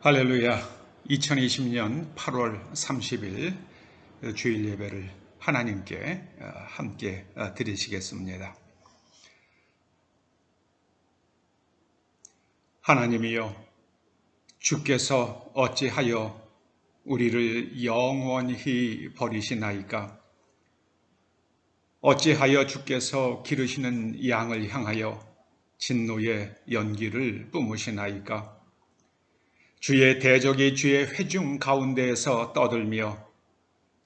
할렐루야. 2020년 8월 30일 주일 예배를 하나님께 함께 드리시겠습니다. 하나님이여, 주께서 어찌하여 우리를 영원히 버리시나이까? 어찌하여 주께서 기르시는 양을 향하여 진노의 연기를 뿜으시나이까? 주의 대적이 주의 회중 가운데에서 떠들며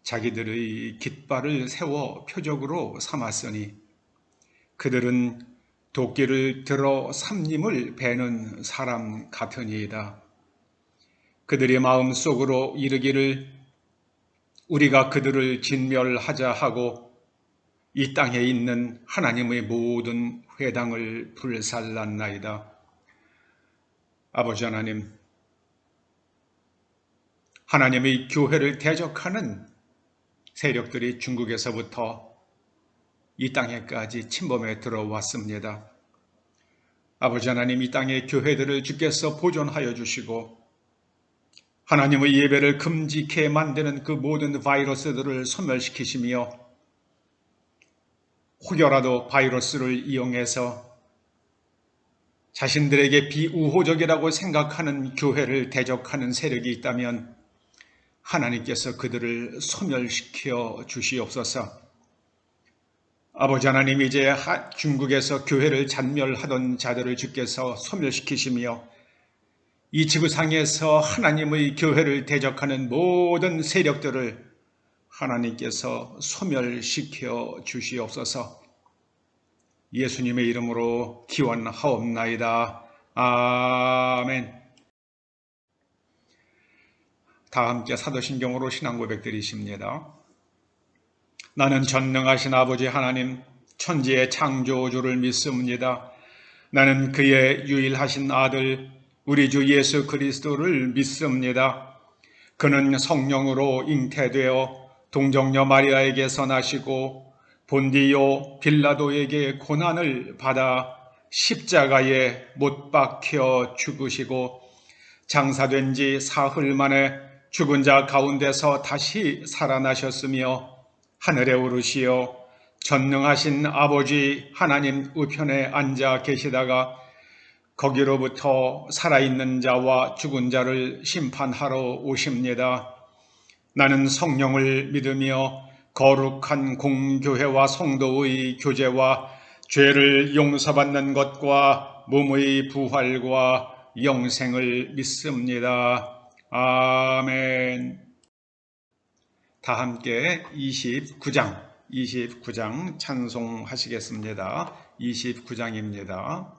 자기들의 깃발을 세워 표적으로 삼았으니 그들은 도끼를 들어 삼림을 베는 사람 같으니이다. 그들의 마음속으로 이르기를 우리가 그들을 진멸하자 하고 이 땅에 있는 하나님의 모든 회당을 불살랐나이다. 아버지 하나님, 하나님의 교회를 대적하는 세력들이 중국에서부터 이 땅에까지 침범해 들어왔습니다. 아버지 하나님, 이 땅의 교회들을 주께서 보존하여 주시고 하나님의 예배를 금지케 만드는 그 모든 바이러스들을 소멸시키시며 혹여라도 바이러스를 이용해서 자신들에게 비우호적이라고 생각하는 교회를 대적하는 세력이 있다면 하나님께서 그들을 소멸시켜 주시옵소서. 아버지 하나님, 이제 중국에서 교회를 잔멸하던 자들을 주께서 소멸시키시며 이 지구상에서 하나님의 교회를 대적하는 모든 세력들을 하나님께서 소멸시켜 주시옵소서. 예수님의 이름으로 기원하옵나이다. 아멘. 다 함께 사도신경으로 신앙 고백 드리십니다. 나는 전능하신 아버지 하나님, 천지의 창조주를 믿습니다. 나는 그의 유일하신 아들 우리 주 예수 그리스도를 믿습니다. 그는 성령으로 잉태되어 동정녀 마리아에게서 나시고 본디오 빌라도에게 고난을 받아 십자가에 못 박혀 죽으시고 장사된 지 사흘 만에 죽은 자 가운데서 다시 살아나셨으며 하늘에 오르시어 전능하신 아버지 하나님 우편에 앉아 계시다가 거기로부터 살아있는 자와 죽은 자를 심판하러 오십니다. 나는 성령을 믿으며 거룩한 공교회와 성도의 교제와 죄를 용서받는 것과 몸의 부활과 영생을 믿습니다. 아멘. 다 함께 29장 찬송하시겠습니다. 29장입니다.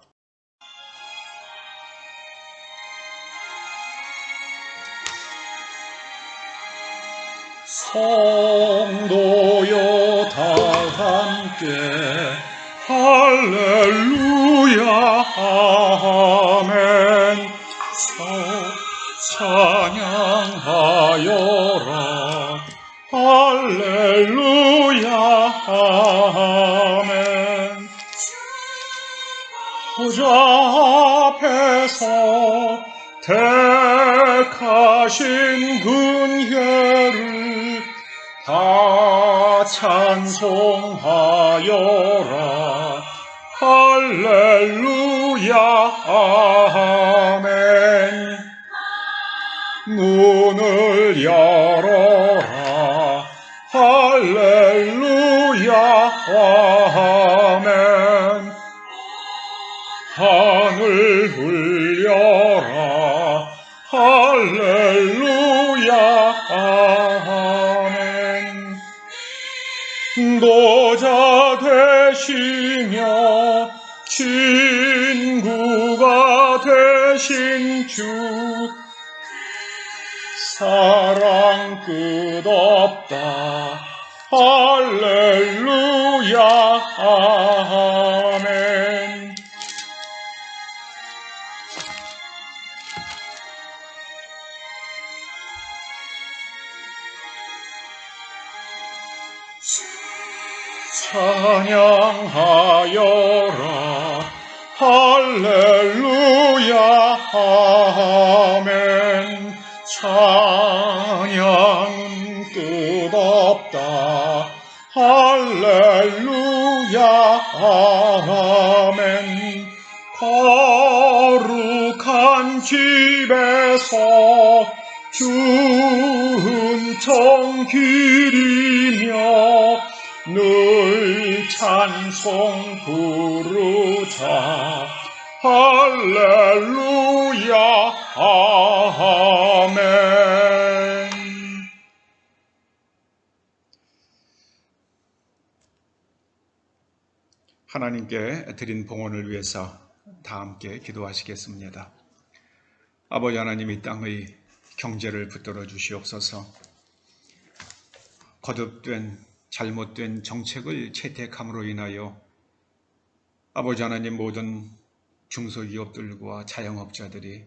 성도여 다 함께 할렐루야 아멘. 찬양하여라 할렐루야 아멘. 보좌 앞에서 택하신 근혜를 다 찬송하여라 할렐루야 아멘. 문을 열어라 할렐루야 아멘. 하늘 울려라 할렐루야 아멘. 도자 되시며 친구가 되신 주 사랑 끝없다 할렐루야 아멘. 찬양하여라 할렐루야 아멘. 찬양은 끝없다. 할렐루야 아멘. 거룩한 집에서 준청 기리며 늘 찬송 부르자. 할렐루야 아멘. 하나님께 드린 봉헌을 위해서 다 함께 기도하시겠습니다. 아버지 하나님, 이 땅의 경제를 붙들어 주시옵소서. 거듭된 잘못된 정책을 채택함으로 인하여 아버지 하나님, 모든 중소기업들과 자영업자들이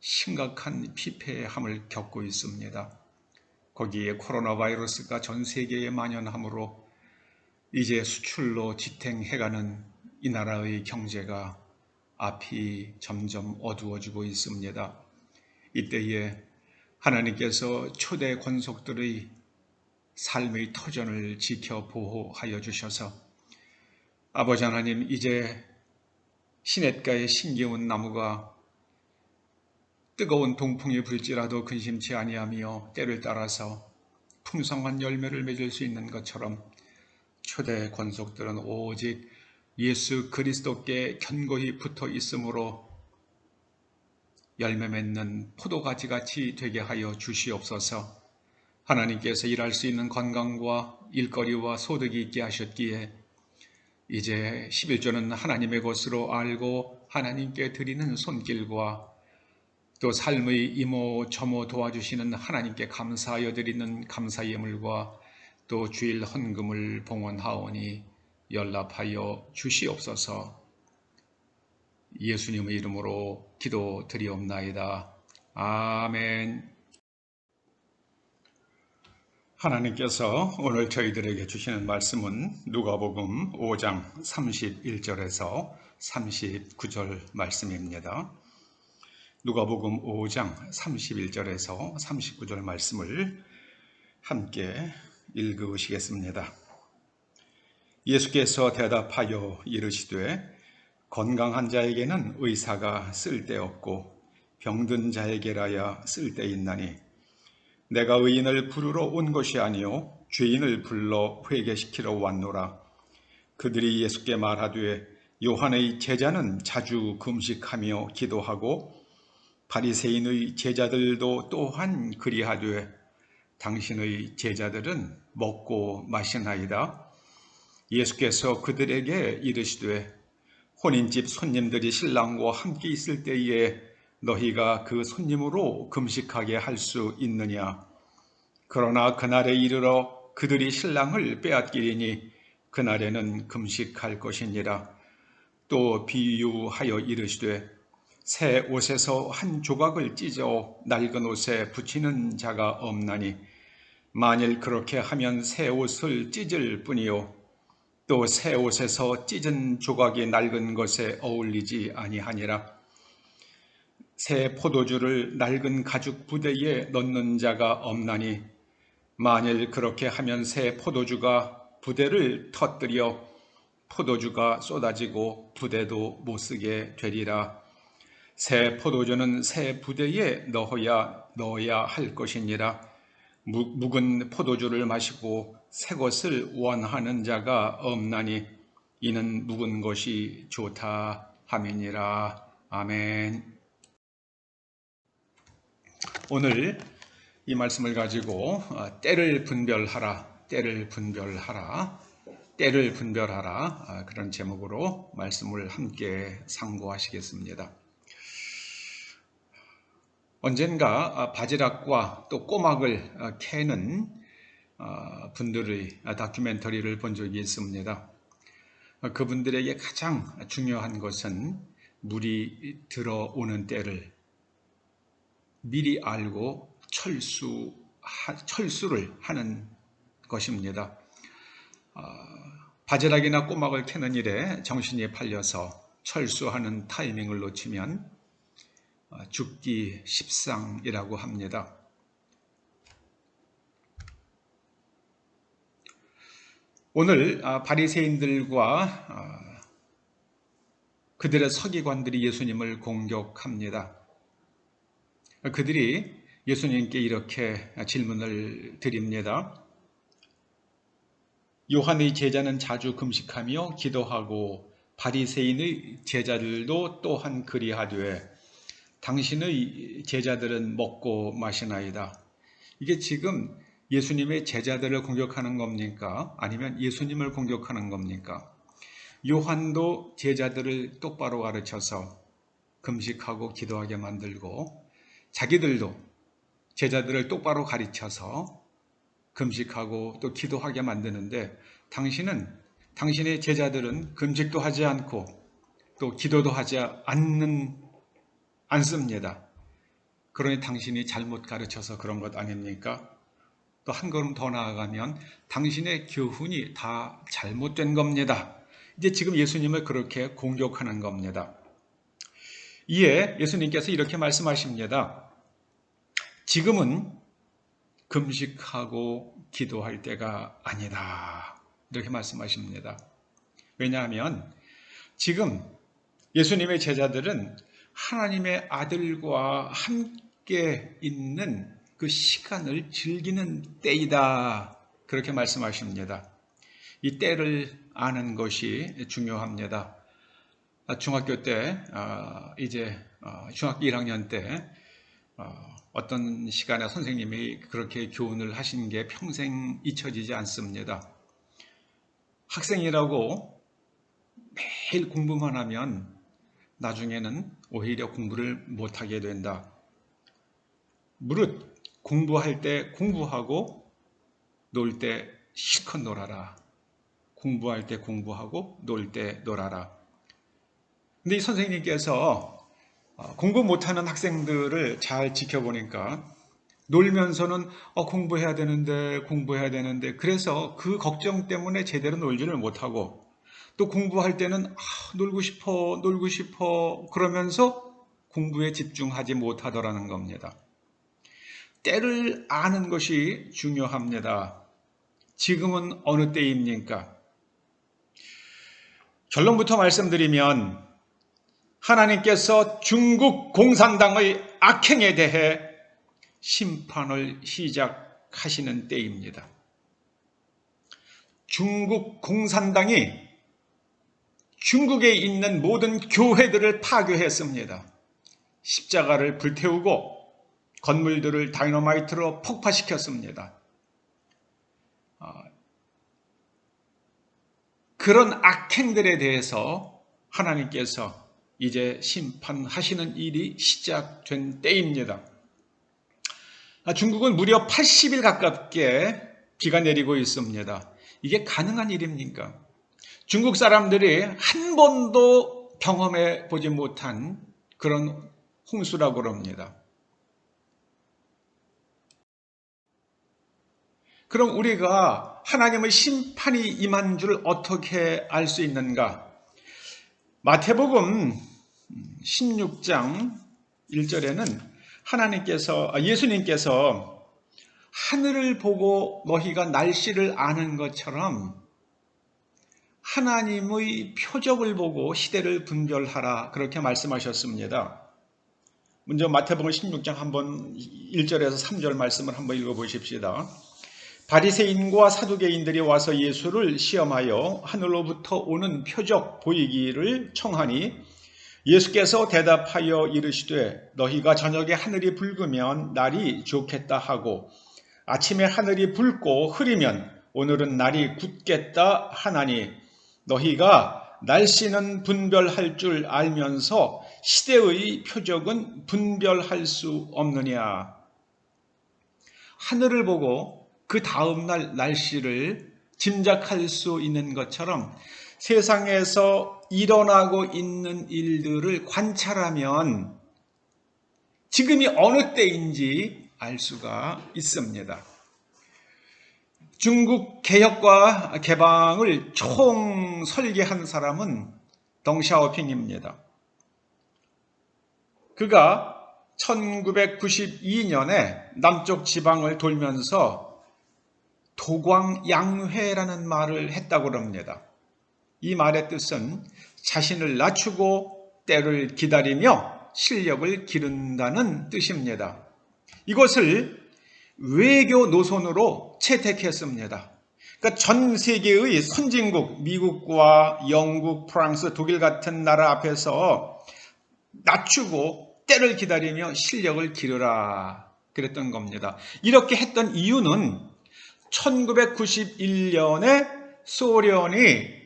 심각한 피폐함을 겪고 있습니다. 거기에 코로나 바이러스가 전 세계에 만연함으로 이제 수출로 지탱해가는 이 나라의 경제가 앞이 점점 어두워지고 있습니다. 이때에 하나님께서 초대 권속들의 삶의 터전을 지켜 보호하여 주셔서 아버지 하나님, 이제 시냇가에 심겨운 나무가 뜨거운 동풍이 불지라도 근심치 아니하며 때를 따라서 풍성한 열매를 맺을 수 있는 것처럼 초대 권속들은 오직 예수 그리스도께 견고히 붙어 있으므로 열매 맺는 포도가지같이 되게 하여 주시옵소서. 하나님께서 일할 수 있는 건강과 일거리와 소득이 있게 하셨기에 이제 11조는 하나님의 것으로 알고 하나님께 드리는 손길과 또 삶의 이모저모 도와주시는 하나님께 감사하여 드리는 감사 예물과 또 주일 헌금을 봉헌하오니 연락하여 주시옵소서. 예수님의 이름으로 기도드리옵나이다. 아멘. 하나님께서 오늘 저희들에게 주시는 말씀은 누가복음 5장 31절에서 39절 말씀입니다. 누가복음 5장 31절에서 39절 말씀을 함께 읽으시겠습니다. 예수께서 대답하여 이르시되 건강한 자에게는 의사가 쓸데없고 병든 자에게라야 쓸데있나니 내가 의인을 부르러 온 것이 아니요 죄인을 불러 회개시키러 왔노라. 그들이 예수께 말하되 요한의 제자는 자주 금식하며 기도하고 바리새인의 제자들도 또한 그리하되 당신의 제자들은 먹고 마시나이다. 예수께서 그들에게 이르시되 혼인집 손님들이 신랑과 함께 있을 때에 너희가 그 손님으로 금식하게 할 수 있느냐? 그러나 그날에 이르러 그들이 신랑을 빼앗기리니 그날에는 금식할 것이니라. 또 비유하여 이르시되 새 옷에서 한 조각을 찢어 낡은 옷에 붙이는 자가 없나니 만일 그렇게 하면 새 옷을 찢을 뿐이요 또 새 옷에서 찢은 조각이 낡은 것에 어울리지 아니하니라. 새 포도주를 낡은 가죽 부대에 넣는 자가 없나니 만일 그렇게 하면 새 포도주가 부대를 터뜨려 포도주가 쏟아지고 부대도 못쓰게 되리라. 새 포도주는 새 부대에 넣어야 할 것이니라. 묵은 포도주를 마시고 새 것을 원하는 자가 없나니 이는 묵은 것이 좋다 함이니라. 아멘. 오늘 이 말씀을 가지고 때를 분별하라 그런 제목으로 말씀을 함께 상고하시겠습니다. 언젠가 바지락과 또 꼬막을 캐는 분들의 다큐멘터리를 본 적이 있습니다. 그분들에게 가장 중요한 것은 물이 들어오는 때를 미리 알고 철수를 하는 것입니다. 바지락이나 꼬막을 캐는 일에 정신이 팔려서 철수하는 타이밍을 놓치면 죽기 십상이라고 합니다. 오늘 바리새인들과 그들의 서기관들이 예수님을 공격합니다. 그들이 예수님께 이렇게 질문을 드립니다. 요한의 제자는 자주 금식하며 기도하고 바리새인의 제자들도 또한 그리하되 당신의 제자들은 먹고 마시나이다. 이게 지금 예수님의 제자들을 공격하는 겁니까? 아니면 예수님을 공격하는 겁니까? 요한도 제자들을 똑바로 가르쳐서 금식하고 기도하게 만들고 자기들도 제자들을 똑바로 가르쳐서 금식하고 또 기도하게 만드는데 당신의 제자들은 금식도 하지 않고 또 기도도 하지 않습니다. 그러니 당신이 잘못 가르쳐서 그런 것 아닙니까? 또 한 걸음 더 나아가면 당신의 교훈이 다 잘못된 겁니다. 이제 지금 예수님을 그렇게 공격하는 겁니다. 이에 예수님께서 이렇게 말씀하십니다. 지금은 금식하고 기도할 때가 아니다. 이렇게 말씀하십니다. 왜냐하면 지금 예수님의 제자들은 하나님의 아들과 함께 있는 그 시간을 즐기는 때이다. 그렇게 말씀하십니다. 이 때를 아는 것이 중요합니다. 중학교 때, 이제 중학교 1학년 때 어떤 시간에 선생님이 그렇게 교훈을 하신 게 평생 잊혀지지 않습니다. 학생이라고 매일 공부만 하면 나중에는 오히려 공부를 못하게 된다. 무릇 공부할 때 공부하고 놀 때 실컷 놀아라. 공부할 때 공부하고 놀 때 놀아라. 근데 이 선생님께서 공부 못하는 학생들을 잘 지켜보니까 놀면서는 공부해야 되는데 그래서 그 걱정 때문에 제대로 놀지를 못하고 또 공부할 때는 놀고 싶어 그러면서 공부에 집중하지 못하더라는 겁니다. 때를 아는 것이 중요합니다. 지금은 어느 때입니까? 결론부터 말씀드리면 하나님께서 중국 공산당의 악행에 대해 심판을 시작하시는 때입니다. 중국 공산당이 중국에 있는 모든 교회들을 파괴했습니다. 십자가를 불태우고 건물들을 다이너마이트로 폭파시켰습니다. 그런 악행들에 대해서 하나님께서 이제 심판하시는 일이 시작된 때입니다. 중국은 무려 80일 가깝게 비가 내리고 있습니다. 이게 가능한 일입니까? 중국 사람들이 한 번도 경험해 보지 못한 그런 홍수라고 합니다. 그럼 우리가 하나님의 심판이 임한 줄 어떻게 알 수 있는가? 마태복음 16장 1절에는 예수님께서 하늘을 보고 너희가 날씨를 아는 것처럼 하나님의 표적을 보고 시대를 분별하라 그렇게 말씀하셨습니다. 먼저 마태복음 16장 한번 1절에서 3절 말씀을 한번 읽어보십시다. 바리새인과 사두개인들이 와서 예수를 시험하여 하늘로부터 오는 표적 보이기를 청하니 예수께서 대답하여 이르시되 너희가 저녁에 하늘이 붉으면 날이 좋겠다 하고 아침에 하늘이 붉고 흐리면 오늘은 날이 굳겠다 하나니 너희가 날씨는 분별할 줄 알면서 시대의 표적은 분별할 수 없느냐. 하늘을 보고 그 다음날 날씨를 짐작할 수 있는 것처럼 세상에서 일어나고 있는 일들을 관찰하면 지금이 어느 때인지 알 수가 있습니다. 중국 개혁과 개방을 총 설계한 사람은 덩샤오핑입니다. 그가 1992년에 남쪽 지방을 돌면서 도광양회라는 말을 했다고 합니다. 이 말의 뜻은 자신을 낮추고 때를 기다리며 실력을 기른다는 뜻입니다. 이것을 외교 노선으로 채택했습니다. 그러니까 전 세계의 선진국, 미국과 영국, 프랑스, 독일 같은 나라 앞에서 낮추고 때를 기다리며 실력을 기르라 그랬던 겁니다. 이렇게 했던 이유는 1991년에 소련이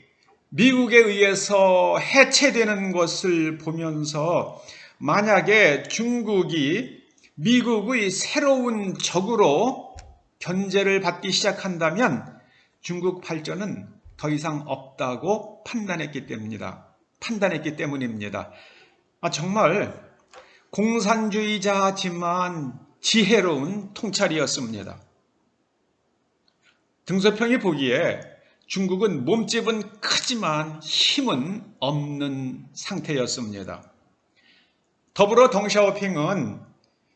미국에 의해서 해체되는 것을 보면서 만약에 중국이 미국의 새로운 적으로 견제를 받기 시작한다면 중국 발전은 더 이상 없다고 판단했기 때문입니다. 정말 공산주의자지만 지혜로운 통찰이었습니다. 등소평이 보기에 중국은 몸집은 크지만 힘은 없는 상태였습니다. 더불어 덩샤오핑은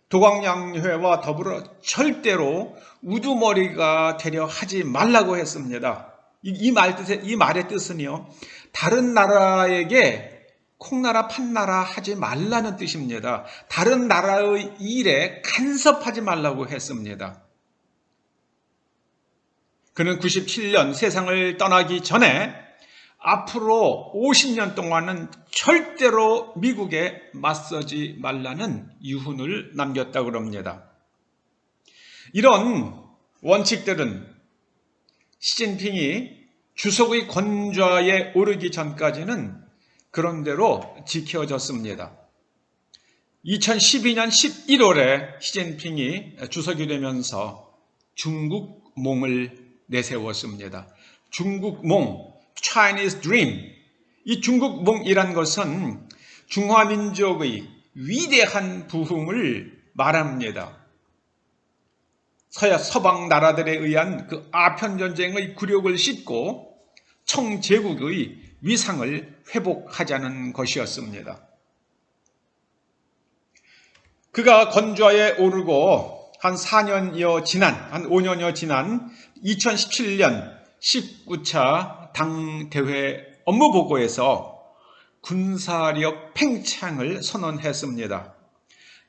도광양회와 더불어 절대로 우두머리가 되려 하지 말라고 했습니다. 이 말의 뜻은요, 다른 나라에게 콩나라 판나라 하지 말라는 뜻입니다. 다른 나라의 일에 간섭하지 말라고 했습니다. 그는 97년 세상을 떠나기 전에 앞으로 50년 동안은 절대로 미국에 맞서지 말라는 유훈을 남겼다고 합니다. 이런 원칙들은 시진핑이 주석의 권좌에 오르기 전까지는 그런대로 지켜졌습니다. 2012년 11월에 시진핑이 주석이 되면서 중국몽을 내세웠습니다. 중국몽, Chinese Dream. 이 중국몽이란 것은 중화민족의 위대한 부흥을 말합니다. 서방 나라들에 의한 그 아편전쟁의 굴욕을 씻고 청제국의 위상을 회복하자는 것이었습니다. 그가 권좌에 오르고 한 5년여 지난 2017년 19차 당대회 업무보고에서 군사력 팽창을 선언했습니다.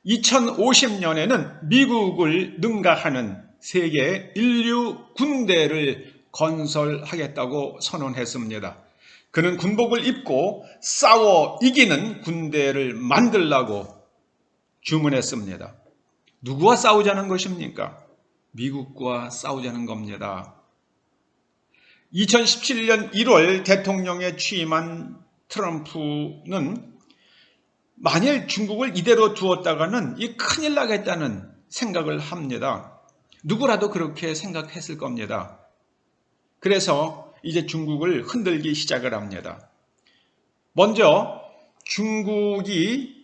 2050년에는 미국을 능가하는 세계 인류 군대를 건설하겠다고 선언했습니다. 그는 군복을 입고 싸워 이기는 군대를 만들라고 주문했습니다. 누구와 싸우자는 것입니까? 미국과 싸우자는 겁니다. 2017년 1월 대통령에 취임한 트럼프는 만일 중국을 이대로 두었다가는 이 큰일 나겠다는 생각을 합니다. 누구라도 그렇게 생각했을 겁니다. 그래서 이제 중국을 흔들기 시작을 합니다. 먼저 중국이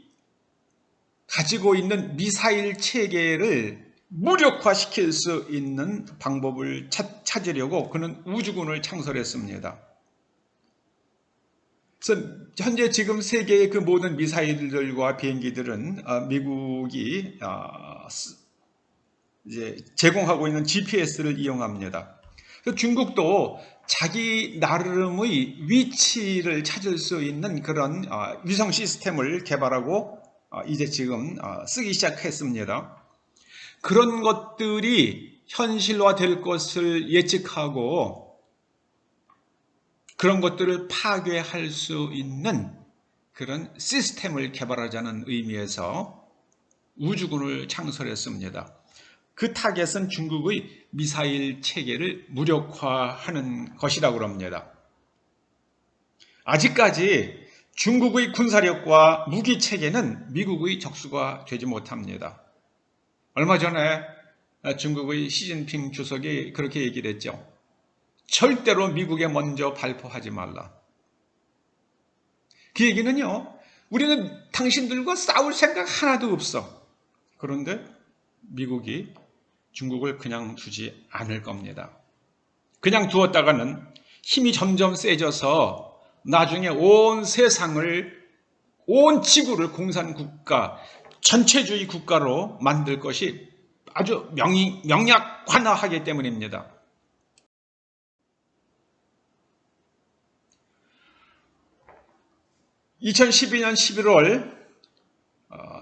가지고 있는 미사일 체계를 무력화시킬 수 있는 방법을 찾으려고 그는 우주군을 창설했습니다. 그래서 현재 지금 세계의 그 모든 미사일들과 비행기들은 미국이 이제 제공하고 있는 GPS를 이용합니다. 그래서 중국도 자기 나름의 위치를 찾을 수 있는 그런 위성 시스템을 개발하고 이제 지금 쓰기 시작했습니다. 그런 것들이 현실화될 것을 예측하고 그런 것들을 파괴할 수 있는 그런 시스템을 개발하자는 의미에서 우주군을 창설했습니다. 그 타겟은 중국의 미사일 체계를 무력화하는 것이라고 합니다. 아직까지 중국의 군사력과 무기 체계는 미국의 적수가 되지 못합니다. 얼마 전에 중국의 시진핑 주석이 그렇게 얘기를 했죠. 절대로 미국에 먼저 발포하지 말라. 그 얘기는요, 우리는 당신들과 싸울 생각 하나도 없어. 그런데 미국이 중국을 그냥 두지 않을 겁니다. 그냥 두었다가는 힘이 점점 세져서 나중에 온 세상을, 온 지구를 공산국가, 전체주의 국가로 만들 것이 아주 명약관화하기 때문입니다. (2012년 11월)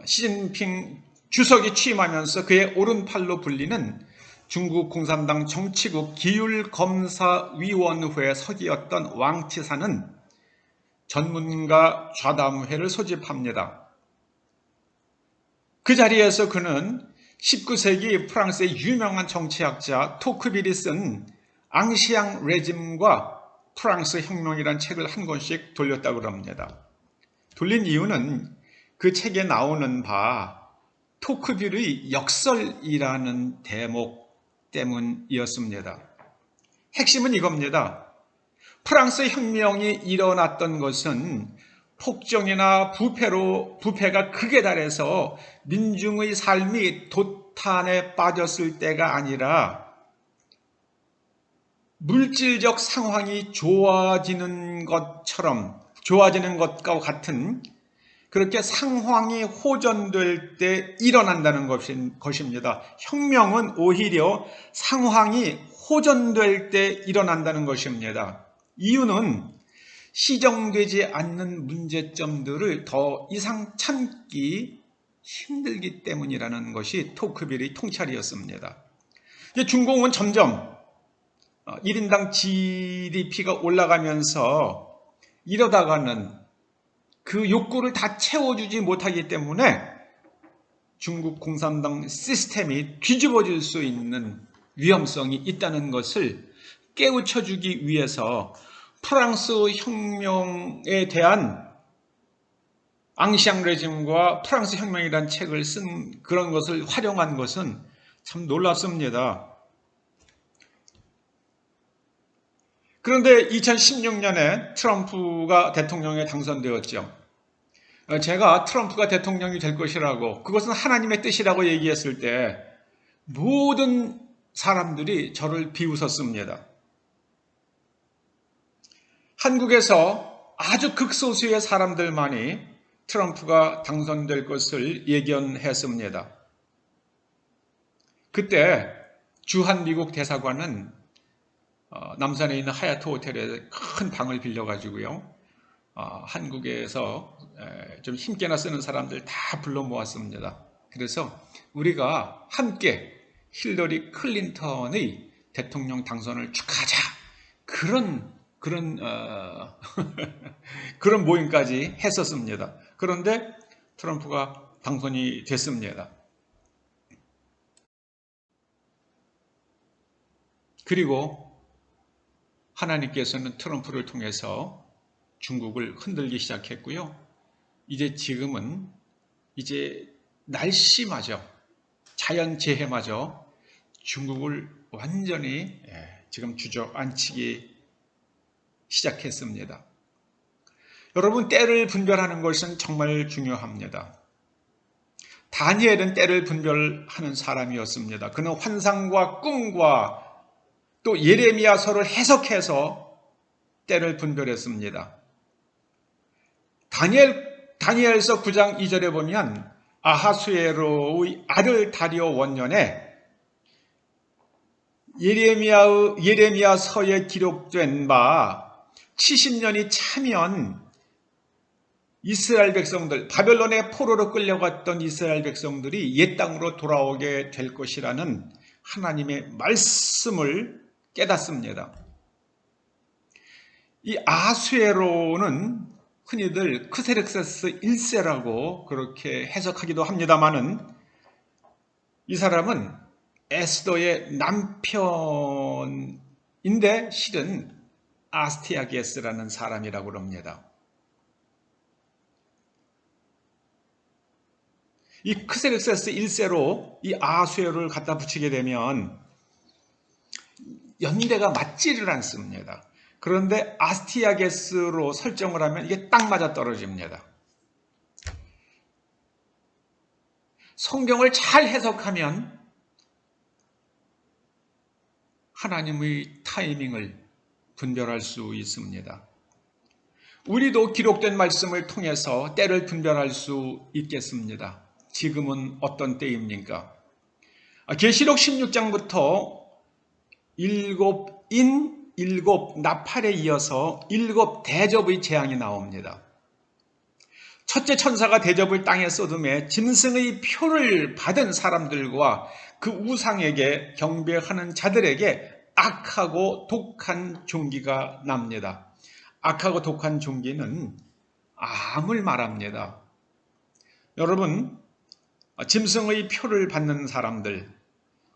시진핑 주석이 취임하면서 그의 오른팔로 불리는 중국 공산당 정치국 기율검사위원회 서기였던 왕치산은 전문가 좌담회를 소집합니다. 그 자리에서 그는 19세기 프랑스의 유명한 정치학자 토크빌이 쓴 앙시앙 레짐과 프랑스 혁명이라는 책을 한 권씩 돌렸다고 합니다. 돌린 이유는 그 책에 나오는 바 토크빌의 역설이라는 대목 때문이었습니다. 핵심은 이겁니다. 프랑스 혁명이 일어났던 것은 폭정이나 부패가 극에 달해서 민중의 삶이 도탄에 빠졌을 때가 아니라 물질적 상황이 좋아지는 것과 같은 그렇게 상황이 호전될 때 일어난다는 것입니다. 혁명은 오히려 상황이 호전될 때 일어난다는 것입니다. 이유는 시정되지 않는 문제점들을 더 이상 참기 힘들기 때문이라는 것이 토크빌의 통찰이었습니다. 중공은 점점 1인당 GDP가 올라가면서 이러다가는 그 욕구를 다 채워주지 못하기 때문에 중국 공산당 시스템이 뒤집어질 수 있는 위험성이 있다는 것을 깨우쳐주기 위해서 프랑스 혁명에 대한 앙시앙 레짐과 프랑스 혁명이라는 책을 쓴 그런 것을 활용한 것은 참 놀랍습니다. 그런데 2016년에 트럼프가 대통령에 당선되었죠. 제가 트럼프가 대통령이 될 것이라고, 그것은 하나님의 뜻이라고 얘기했을 때 모든 사람들이 저를 비웃었습니다. 한국에서 아주 극소수의 사람들만이 트럼프가 당선될 것을 예견했습니다. 그때 주한 미국 대사관은 남산에 있는 하얏트 호텔에 큰 방을 빌려가지고요, 한국에서 좀 힘께나 쓰는 사람들 다 불러 모았습니다. 그래서 우리가 함께 힐러리 클린턴의 대통령 당선을 축하하자, 그런 모임까지 했었습니다. 그런데 트럼프가 당선이 됐습니다. 그리고 하나님께서는 트럼프를 통해서 중국을 흔들기 시작했고요. 지금은 날씨마저, 자연재해마저 중국을 완전히 지금 주저앉히기 시작했습니다. 여러분, 때를 분별하는 것은 정말 중요합니다. 다니엘은 때를 분별하는 사람이었습니다. 그는 환상과 꿈과 또 예레미야서를 해석해서 때를 분별했습니다. 다니엘서 9장 2절에 보면 아하수에로의 아들 다리오 원년에 예레미야서에 기록된 바 70년이 차면 이스라엘 백성들, 바벨론의 포로로 끌려갔던 이스라엘 백성들이 옛 땅으로 돌아오게 될 것이라는 하나님의 말씀을 깨닫습니다. 이 아하수에로는 흔히들 크세르크세스 1세라고 그렇게 해석하기도 합니다만은, 이 사람은 에스더의 남편인데 실은 아스티아게스라는 사람이라고 합니다. 이 크세르크세스 1세로 이 아하수에로를 갖다 붙이게 되면 연대가 맞지를 않습니다. 그런데 아스티아게스로 설정을 하면 이게 딱 맞아 떨어집니다. 성경을 잘 해석하면 하나님의 타이밍을 분별할 수 있습니다. 우리도 기록된 말씀을 통해서 때를 분별할 수 있겠습니다. 지금은 어떤 때입니까? 계시록 16장부터 일곱 나팔에 이어서 일곱 대접의 재앙이 나옵니다. 첫째 천사가 대접을 땅에 쏟음에 짐승의 표를 받은 사람들과 그 우상에게 경배하는 자들에게 악하고 독한 종기가 납니다. 악하고 독한 종기는 암을 말합니다. 여러분, 짐승의 표를 받는 사람들,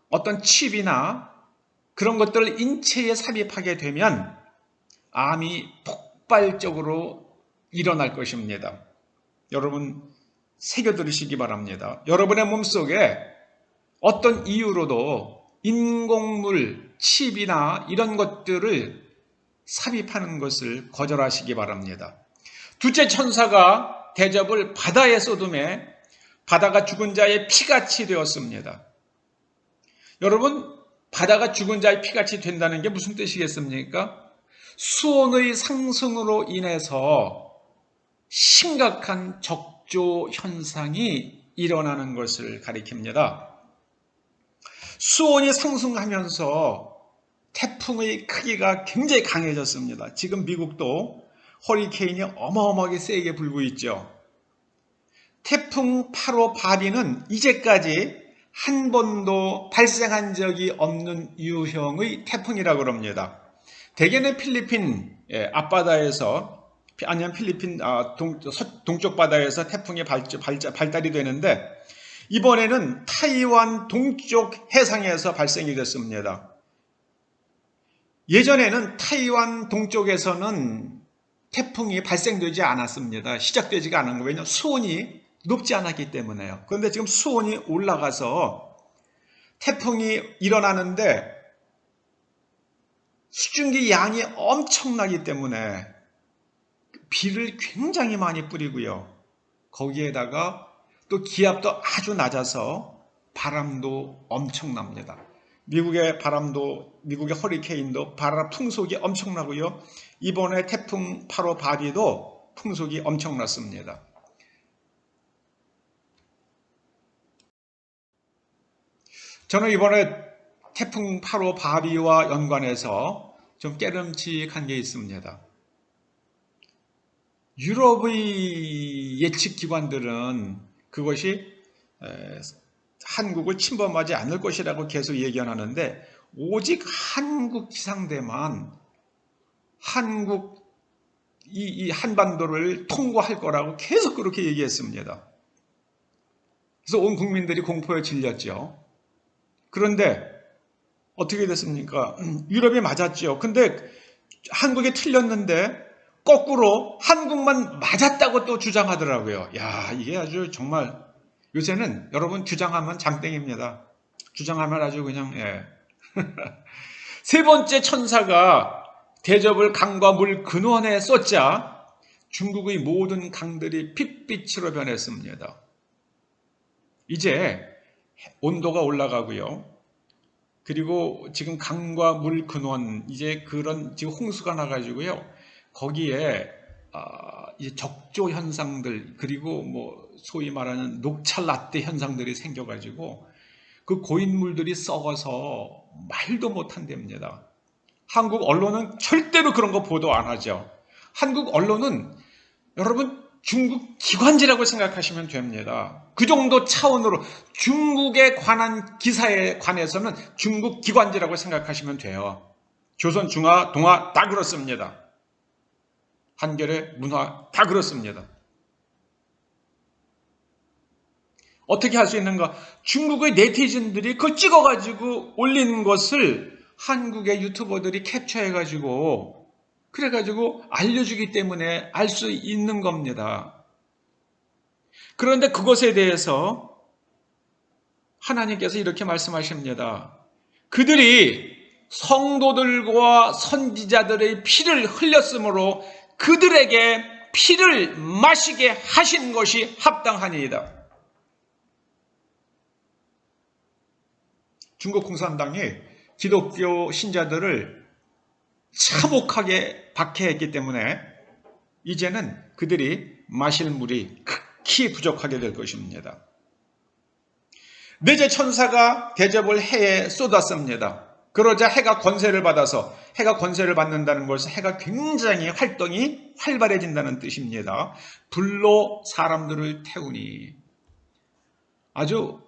어떤 칩이나 그런 것들을 인체에 삽입하게 되면 암이 폭발적으로 일어날 것입니다. 여러분 새겨 들으시기 바랍니다. 여러분의 몸속에 어떤 이유로도 인공물, 칩이나 이런 것들을 삽입하는 것을 거절하시기 바랍니다. 둘째 천사가 대접을 바다에 쏟음에 바다가 죽은 자의 피같이 되었습니다. 여러분, 바다가 죽은 자의 피같이 된다는 게 무슨 뜻이겠습니까? 수온의 상승으로 인해서 심각한 적조 현상이 일어나는 것을 가리킵니다. 수온이 상승하면서 태풍의 크기가 굉장히 강해졌습니다. 지금 미국도 허리케인이 어마어마하게 세게 불고 있죠. 태풍 8호 바비는 이제까지 한 번도 발생한 적이 없는 유형의 태풍이라고 합니다. 대개는 필리핀 앞바다에서 아니면 필리핀 동쪽 바다에서 태풍이 발달이 되는데 이번에는 타이완 동쪽 해상에서 발생이 됐습니다. 예전에는 타이완 동쪽에서는 태풍이 발생되지 않았습니다. 시작되지가 않은 거예요. 왜냐하면 수온이 높지 않았기 때문에요. 그런데 지금 수온이 올라가서 태풍이 일어나는데 수증기 양이 엄청나기 때문에 비를 굉장히 많이 뿌리고요. 거기에다가 또 기압도 아주 낮아서 바람도 엄청납니다. 미국의 허리케인도 바람 풍속이 엄청나고요. 이번에 태풍 8호 바비도 풍속이 엄청났습니다. 저는 이번에 태풍 8호 바비와 연관해서 좀 깨름칙한 게 있습니다. 유럽의 예측기관들은 그것이 한국을 침범하지 않을 것이라고 계속 얘기하는데 오직 한국 기상대만 이 한반도를 통과할 거라고 계속 그렇게 얘기했습니다. 그래서 온 국민들이 공포에 질렸죠. 그런데 어떻게 됐습니까? 유럽이 맞았죠. 근데 한국이 틀렸는데 거꾸로 한국만 맞았다고 또 주장하더라고요. 야, 이게 아주 정말 요새는 여러분 주장하면 장땡입니다. 주장하면 아주 그냥 세 번째 천사가 대접을 강과 물 근원에 쏟자 중국의 모든 강들이 핏빛으로 변했습니다. 이제 온도가 올라가고요. 그리고 지금 강과 물 근원 이제 그런 지금 홍수가 나가지고요. 거기에 이제 적조 현상들 그리고 뭐 소위 말하는 녹찰라떼 현상들이 생겨가지고 그 고인물들이 썩어서 말도 못한답니다. 한국 언론은 절대로 그런 거 보도 안 하죠. 한국 언론은 여러분 중국 기관지라고 생각하시면 됩니다. 그 정도 차원으로 중국에 관한 기사에 관해서는 중국 기관지라고 생각하시면 돼요. 조선, 중화, 동화 다 그렇습니다. 한겨레, 문화 다 그렇습니다. 어떻게 할 수 있는가? 중국의 네티즌들이 그걸 찍어가지고 올린 것을 한국의 유튜버들이 캡처해가지고 그래가지고 알려주기 때문에 알 수 있는 겁니다. 그런데 그것에 대해서 하나님께서 이렇게 말씀하십니다. 그들이 성도들과 선지자들의 피를 흘렸으므로 그들에게 피를 마시게 하신 것이 합당하니이다. 중국 공산당이 기독교 신자들을 참혹하게 박해했기 때문에 이제는 그들이 마실 물이 극히 부족하게 될 것입니다. 넷째 천사가 대접을 해에 쏟았습니다. 그러자 해가 권세를 받아서, 해가 권세를 받는다는 것은 해가 굉장히 활동이 활발해진다는 뜻입니다. 불로 사람들을 태우니, 아주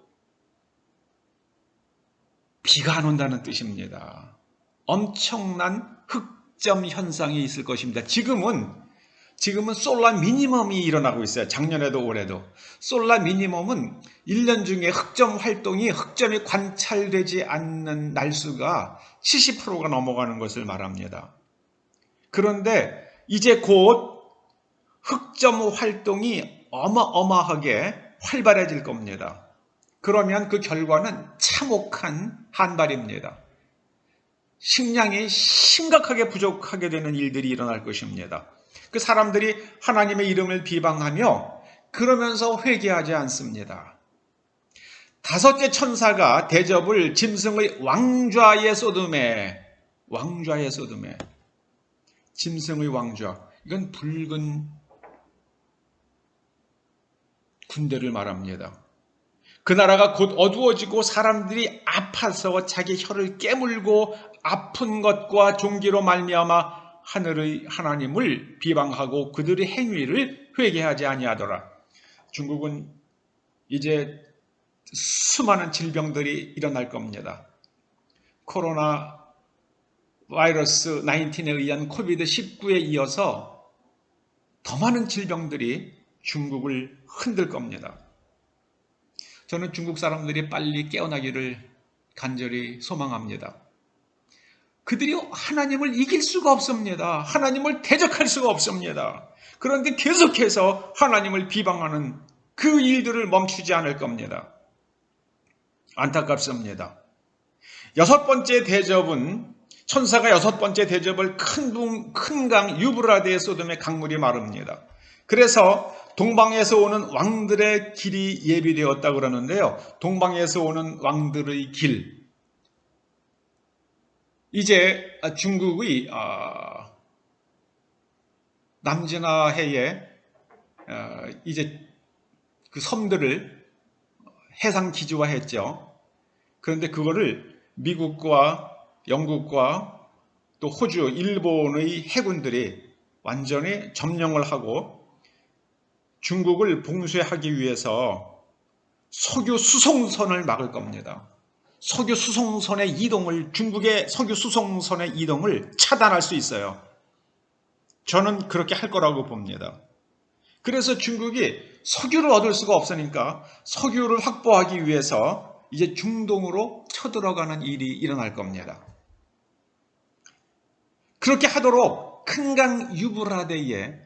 비가 안 온다는 뜻입니다. 엄청난 흑점 현상이 있을 것입니다. 지금은 솔라 미니멈이 일어나고 있어요. 작년에도 올해도. 솔라 미니멈은 1년 중에 흑점이 관찰되지 않는 날수가 70%가 넘어가는 것을 말합니다. 그런데 이제 곧 흑점 활동이 어마어마하게 활발해질 겁니다. 그러면 그 결과는 참혹한 한발입니다. 식량이 심각하게 부족하게 되는 일들이 일어날 것입니다. 그 사람들이 하나님의 이름을 비방하며 그러면서 회개하지 않습니다. 다섯째 천사가 대접을 짐승의 왕좌에 쏟음에, 짐승의 왕좌, 이건 붉은 군대를 말합니다. 그 나라가 곧 어두워지고 사람들이 아파서 자기 혀를 깨물고 아픈 것과 종기로 말미암아 하늘의 하나님을 비방하고 그들의 행위를 회개하지 아니하더라. 중국은 이제 수많은 질병들이 일어날 겁니다. 코로나 바이러스 19에 의한 코비드 19에 이어서 더 많은 질병들이 중국을 흔들 겁니다. 저는 중국 사람들이 빨리 깨어나기를 간절히 소망합니다. 그들이 하나님을 이길 수가 없습니다. 하나님을 대적할 수가 없습니다. 그런데 계속해서 하나님을 비방하는 그 일들을 멈추지 않을 겁니다. 안타깝습니다. 여섯 번째 대접은, 천사가 여섯 번째 대접을 큰 강 유브라데에 쏟음에 강물이 마릅니다. 그래서 동방에서 오는 왕들의 길이 예비되었다 그러는데요. 동방에서 오는 왕들의 길. 이제 중국의 남진아해에 이제 그 섬들을 해상 기지화했죠. 그런데 그거를 미국과 영국과 또 호주, 일본의 해군들이 완전히 점령을 하고 중국을 봉쇄하기 위해서 석유 수송선을 막을 겁니다. 석유 수송선의 이동을, 중국의 석유 수송선의 이동을 차단할 수 있어요. 저는 그렇게 할 거라고 봅니다. 그래서 중국이 석유를 얻을 수가 없으니까 석유를 확보하기 위해서 이제 중동으로 쳐들어가는 일이 일어날 겁니다. 그렇게 하도록 큰 강 유브라데에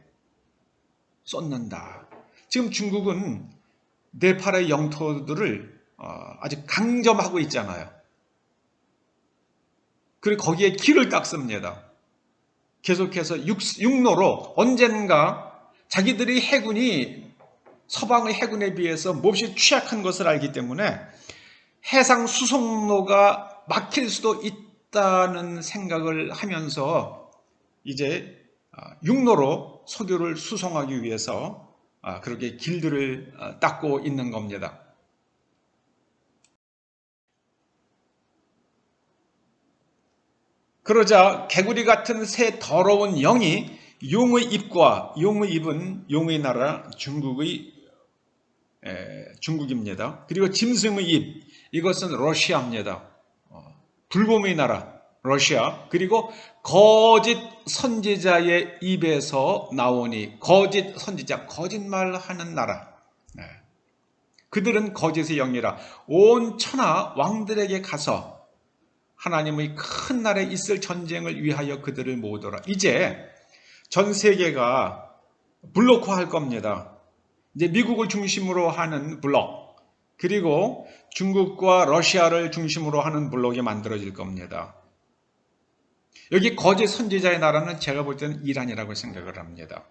쏟는다. 지금 중국은 네팔의 영토들을 아주 강점하고 있잖아요. 그리고 거기에 길을 닦습니다. 계속해서 육로로 언젠가 자기들의 해군이 서방의 해군에 비해서 몹시 취약한 것을 알기 때문에 해상 수송로가 막힐 수도 있다는 생각을 하면서 이제 육로로 석유를 수송하기 위해서 그렇게 길들을 닦고 있는 겁니다. 그러자 개구리 같은 새 더러운 영이 용의 입은 용의 나라 중국입니다. 그리고 짐승의 입, 이것은 러시아입니다. 불곰의 나라 러시아, 그리고 거짓 선지자의 입에서 나오니, 거짓 선지자, 거짓말하는 나라. 그들은 거짓의 영이라 온 천하 왕들에게 가서 하나님의 큰 날에 있을 전쟁을 위하여 그들을 모으더라. 이제 전 세계가 블록화할 겁니다. 이제 미국을 중심으로 하는 블록, 그리고 중국과 러시아를 중심으로 하는 블록이 만들어질 겁니다. 여기 거짓 선지자의 나라는 제가 볼 때는 이란이라고 생각을 합니다.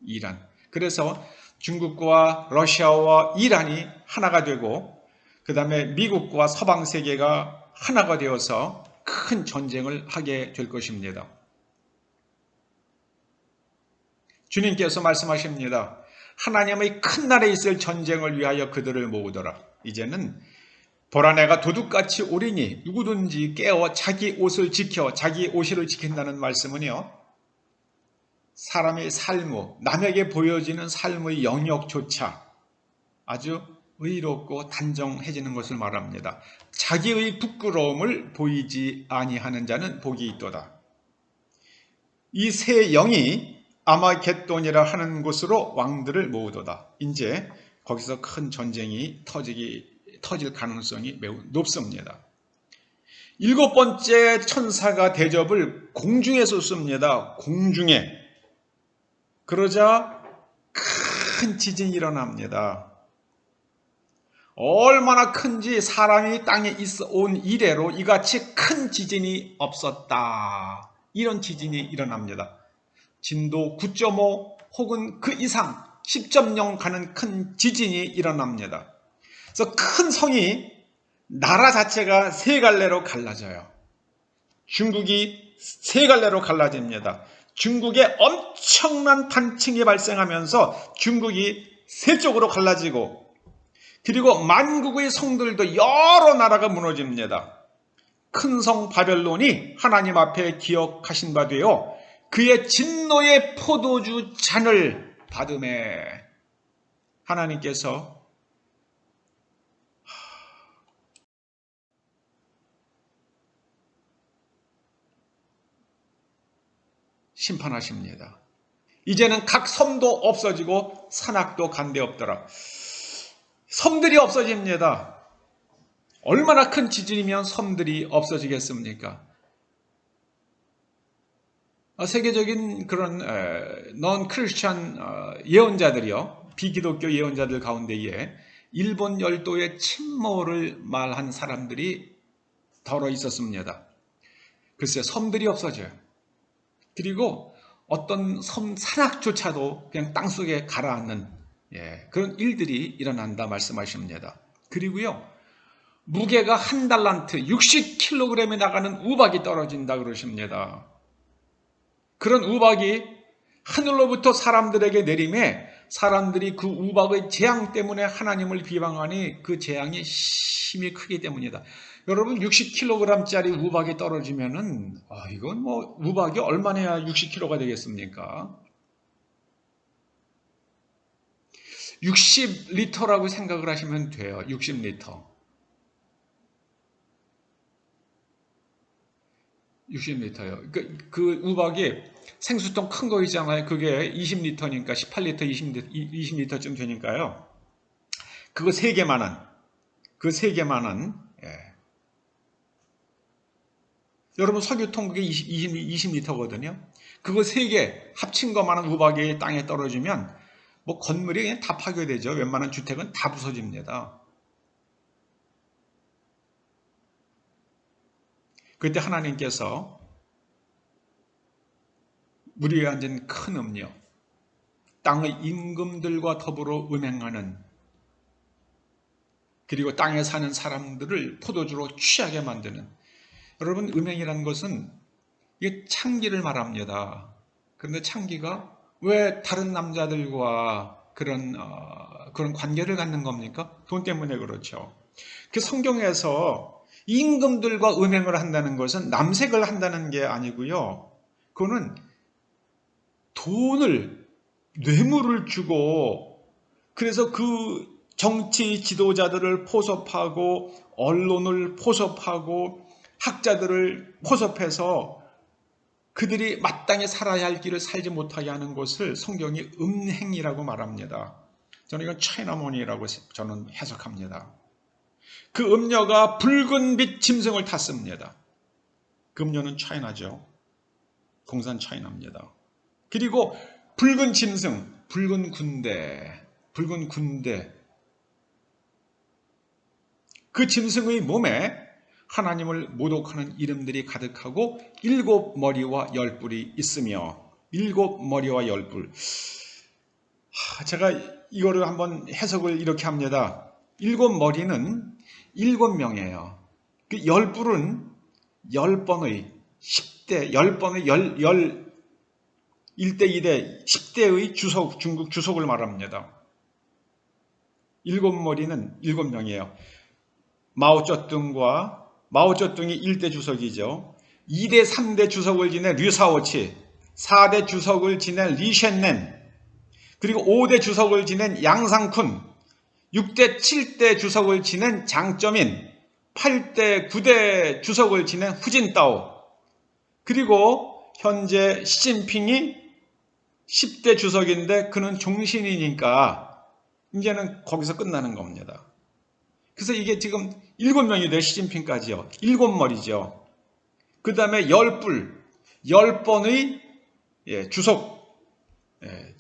이란. 그래서 중국과 러시아와 이란이 하나가 되고, 그 다음에 미국과 서방 세계가 하나가 되어서 큰 전쟁을 하게 될 것입니다. 주님께서 말씀하십니다. 하나님의 큰 날에 있을 전쟁을 위하여 그들을 모으더라. 이제는 보라 내가 도둑같이 오리니 누구든지 깨어 자기 옷을 지켜 자기 오실을 지킨다는 말씀은요. 사람의 삶, 남에게 보여지는 삶의 영역조차 아주 의롭고 단정해지는 것을 말합니다. 자기의 부끄러움을 보이지 아니하는 자는 복이 있도다. 이 세 영이 아마겟돈이라 하는 곳으로 왕들을 모으도다. 이제 거기서 큰 전쟁이 터질 가능성이 매우 높습니다. 7번째 천사가 대접을 공중에서 씁니다. 공중에. 그러자 큰 지진이 일어납니다. 얼마나 큰지 사람이 땅에 있어 온 이래로 이같이 큰 지진이 없었다. 이런 지진이 일어납니다. 진도 9.5 혹은 그 이상 10.0 가는 큰 지진이 일어납니다. 그래서 큰 성이 나라 자체가 세 갈래로 갈라져요. 중국이 세 갈래로 갈라집니다. 중국에 엄청난 단층이 발생하면서 중국이 세 쪽으로 갈라지고 그리고 만국의 성들도 여러 나라가 무너집니다. 큰 성 바벨론이 하나님 앞에 기억하신 바 되어 그의 진노의 포도주 잔을 받음에 하나님께서 심판하십니다. 이제는 각 섬도 없어지고 산악도 간데 없더라. 섬들이 없어집니다. 얼마나 큰 지진이면 섬들이 없어지겠습니까? 세계적인 그런 non 크리스찬 예언자들이요. 비기독교 예언자들 가운데에 일본 열도의 침몰을 말한 사람들이 더러 있었습니다. 글쎄 섬들이 없어져요. 그리고 어떤 섬 산악조차도 그냥 땅속에 가라앉는 그런 일들이 일어난다 말씀하십니다. 그리고요. 무게가 한 달란트 60kg에 나가는 우박이 떨어진다 그러십니다. 그런 우박이 하늘로부터 사람들에게 내림에 사람들이 그 우박의 재앙 때문에 하나님을 비방하니 그 재앙이 심히 크기 때문이다. 여러분 60kg짜리 우박이 떨어지면은 이건 뭐 우박이 얼마나 해야 60kg가 되겠습니까? 60리터라고 생각을 하시면 돼요. 60리터. 60리터요. 그 우박이 생수통 큰 거 있잖아요. 그게 20리터니까 18리터, 20리터쯤 되니까요. 그거 3개만한, 여러분 석유통 그게 20리터거든요. 그거 3개 합친 것만한 우박이 땅에 떨어지면 뭐 건물이 그냥 다 파괴되죠. 웬만한 주택은 다 부서집니다. 그때 하나님께서 물 위에 앉은 큰 음녀, 땅의 임금들과 더불어 음행하는 그리고 땅에 사는 사람들을 포도주로 취하게 만드는 여러분 음행이라는 것은 이게 창기를 말합니다. 그런데 창기가 왜 다른 남자들과 그런 관계를 갖는 겁니까? 돈 때문에 그렇죠. 그 성경에서 임금들과 음행을 한다는 것은 남색을 한다는 게 아니고요. 그거는 돈을 뇌물을 주고 그래서 그 정치 지도자들을 포섭하고 언론을 포섭하고 학자들을 포섭해서 그들이 마땅히 살아야 할 길을 살지 못하게 하는 것을 성경이 음행이라고 말합니다. 저는 이건 차이나몬이라고 저는 해석합니다. 그 음녀가 붉은 빛 짐승을 탔습니다. 그 음녀는 차이나죠. 공산 차이나입니다. 그리고 붉은 짐승, 붉은 군대. 그 짐승의 몸에 하나님을 모독하는 이름들이 가득하고 7머리와 10뿔이 있으며 7머리와 10뿔. 제가 이거를 한번 해석을 이렇게 합니다. 7머리는 7명이에요. 그 10뿔은 10번의 10대, 10번의 1대, 2대, 10대의 중국 주석을 말합니다. 7머리는 7명이에요. 마오쩌둥이 1대 주석이죠. 2대, 3대 주석을 지낸 류사오치, 4대 주석을 지낸 리셴넨, 그리고 5대 주석을 지낸 양상쿤, 6대, 7대 주석을 지낸 장쩌민, 8대, 9대 주석을 지낸 후진따오, 그리고 현재 시진핑이 10대 주석인데 그는 종신이니까 이제는 거기서 끝나는 겁니다. 그래서 이게 지금 7명이 돼요. 시진핑까지요. 7머리죠. 그 다음에 10번의 주석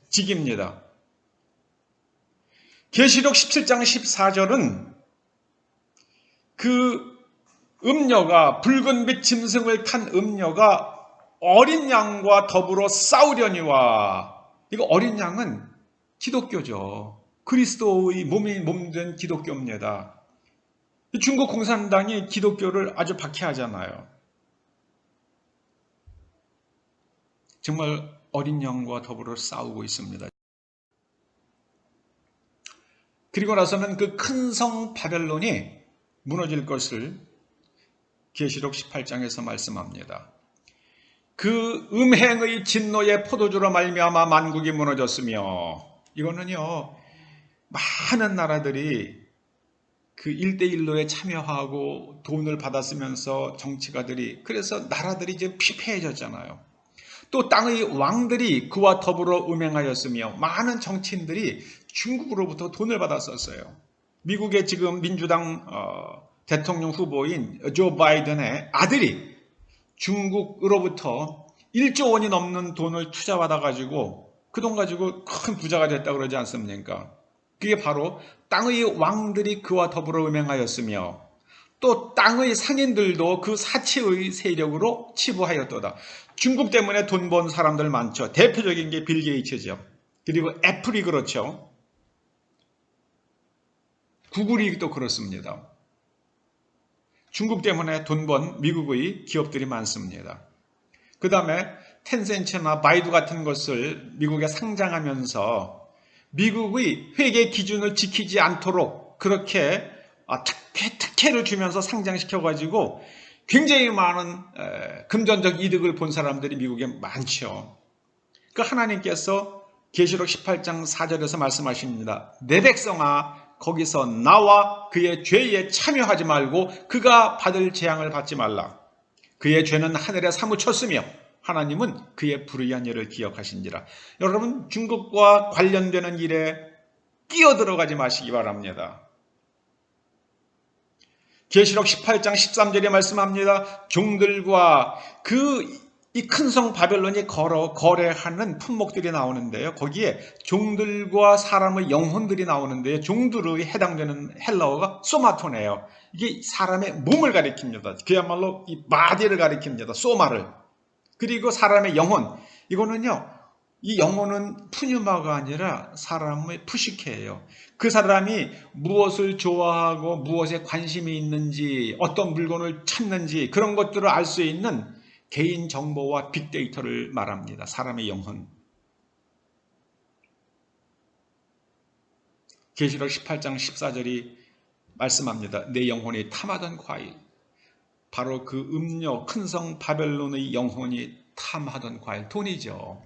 직입니다. 계시록 17장 14절은 그 음녀가, 붉은빛 짐승을 탄 음녀가 어린 양과 더불어 싸우려니와, 이거 어린 양은 기독교죠. 그리스도의 몸된 기독교입니다. 중국 공산당이 기독교를 아주 박해하잖아요. 정말 어린 양과 더불어 싸우고 있습니다. 그리고 나서는 그 큰 성 바벨론이 무너질 것을 계시록 18장에서 말씀합니다. 그 음행의 진노의 포도주로 말미암아 만국이 무너졌으며, 이거는요 많은 나라들이 그 1대1로에 참여하고 돈을 받았으면서 정치가들이, 그래서 나라들이 이제 피폐해졌잖아요. 또 땅의 왕들이 그와 더불어 음행하였으며 많은 정치인들이 중국으로부터 돈을 받았었어요. 미국의 지금 민주당 대통령 후보인 조 바이든의 아들이 중국으로부터 1조 원이 넘는 돈을 투자받아가지고 그 돈 가지고 큰 부자가 됐다고 그러지 않습니까? 그게 바로 땅의 왕들이 그와 더불어 음행하였으며 또 땅의 상인들도 그 사치의 세력으로 치부하였도다. 중국 때문에 돈 번 사람들 많죠. 대표적인 게 빌 게이츠죠. 그리고 애플이 그렇죠. 구글이 또 그렇습니다. 중국 때문에 돈 번 미국의 기업들이 많습니다. 그 다음에 텐센트나 바이두 같은 것을 미국에 상장하면서 미국의 회계 기준을 지키지 않도록 그렇게 특혜를 주면서 상장시켜가지고 굉장히 많은 금전적 이득을 본 사람들이 미국에 많죠. 그 하나님께서 계시록 18장 4절에서 말씀하십니다. 내 백성아, 거기서 나와 그의 죄에 참여하지 말고 그가 받을 재앙을 받지 말라. 그의 죄는 하늘에 사무쳤으며 하나님은 그의 불의한 일을 기억하신지라. 여러분, 중국과 관련되는 일에 끼어들어가지 마시기 바랍니다. 계시록 18장 13절에 말씀합니다. 종들과 이 큰 성 바벨론이 거래하는 품목들이 나오는데요. 거기에 종들과 사람의 영혼들이 나오는데요. 종들의 해당되는 헬라어가 소마토네요. 이게 사람의 몸을 가리킵니다. 그야말로 이 바디를 가리킵니다. 소마를. 그리고 사람의 영혼. 이거는요, 이 영혼은 푸뉴마가 아니라 사람의 푸시케예요. 그 사람이 무엇을 좋아하고 무엇에 관심이 있는지, 어떤 물건을 찾는지 그런 것들을 알 수 있는 개인 정보와 빅데이터를 말합니다. 사람의 영혼. 계시록 18장 14절이 말씀합니다. 내 영혼이 탐하던 과일. 바로 그 음녀 큰 성 바벨론의 영혼이 탐하던 과일, 돈이죠.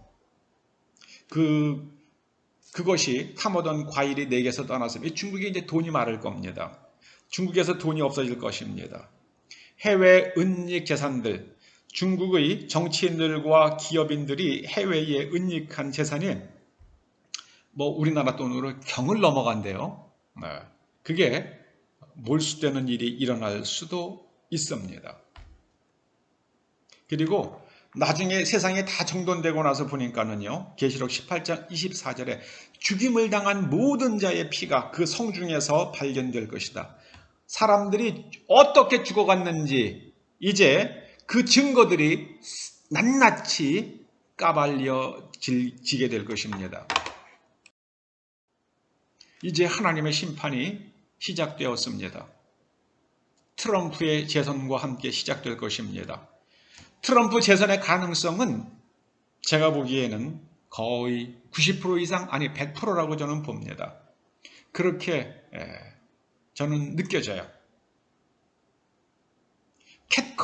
그것이 탐하던 과일이 내게서 떠났으면 중국에 이제 돈이 많을 겁니다. 중국에서 돈이 없어질 것입니다. 해외 은닉 재산들, 중국의 정치인들과 기업인들이 해외에 은닉한 재산이 우리나라 돈으로 경을 넘어간대요. 그게 몰수되는 일이 일어날 수도 있습니다. 그리고 나중에 세상에 다 정돈되고 나서 보니까는요, 계시록 18장 24절에 죽임을 당한 모든 자의 피가 그 성 중에서 발견될 것이다. 사람들이 어떻게 죽어갔는지 이제 그 증거들이 낱낱이 까발려지게 될 것입니다. 이제 하나님의 심판이 시작되었습니다. 트럼프의 재선과 함께 시작될 것입니다. 트럼프 재선의 가능성은 제가 보기에는 거의 90% 이상, 아니 100%라고 저는 봅니다. 그렇게 저는 느껴져요.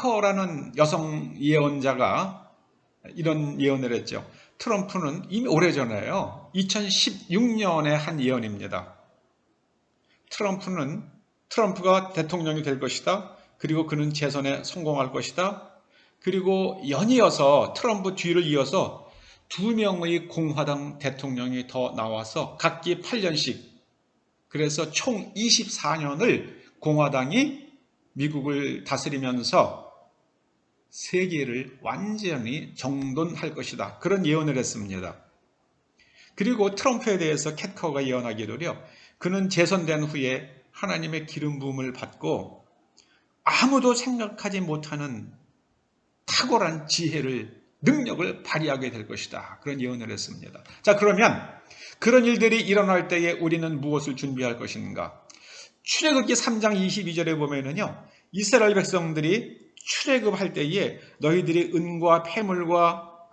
캐커라는 여성 예언자가 이런 예언을 했죠. 트럼프는 이미 오래전에요. 2016년에 한 예언입니다. 트럼프가 대통령이 될 것이다. 그리고 그는 재선에 성공할 것이다. 그리고 연이어서 트럼프 뒤를 이어서 2명의 공화당 대통령이 더 나와서 각기 8년씩, 그래서 총 24년을 공화당이 미국을 다스리면서 세계를 완전히 정돈할 것이다. 그런 예언을 했습니다. 그리고 트럼프에 대해서 캣커가 예언하기로요. 그는 재선된 후에 하나님의 기름 부음을 받고 아무도 생각하지 못하는 탁월한 지혜를, 능력을 발휘하게 될 것이다. 그런 예언을 했습니다. 자, 그러면 그런 일들이 일어날 때에 우리는 무엇을 준비할 것인가? 출애굽기 3장 22절에 보면은요, 이스라엘 백성들이 출애굽할 때에 너희들이 은과 패물과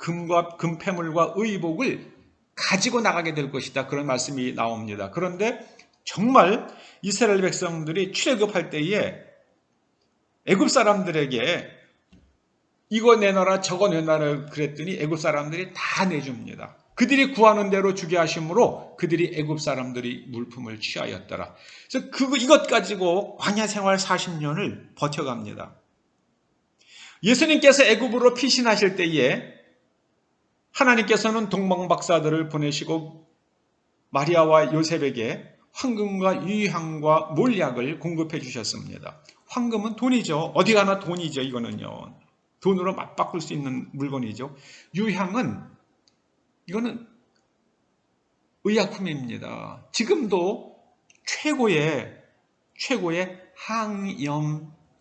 금패물과 의복을 가지고 나가게 될 것이다. 그런 말씀이 나옵니다. 그런데 정말 이스라엘 백성들이 출애굽할 때에 애굽 사람들에게 이거 내놔라 저거 내놔라 그랬더니 애굽 사람들이 다 내줍니다. 그들이 구하는 대로 주게 하심으로 그들이 애굽 사람들이 물품을 취하였더라. 그래서 이것 가지고 광야 생활 40년을 버텨갑니다. 예수님께서 애굽으로 피신하실 때에 하나님께서는 동방박사들을 보내시고 마리아와 요셉에게 황금과 유향과 몰약을 공급해 주셨습니다. 황금은 돈이죠. 어디 가나 돈이죠. 이거는요. 돈으로 맞바꿀 수 있는 물건이죠. 유향은 이거는 의약품입니다. 지금도 최고의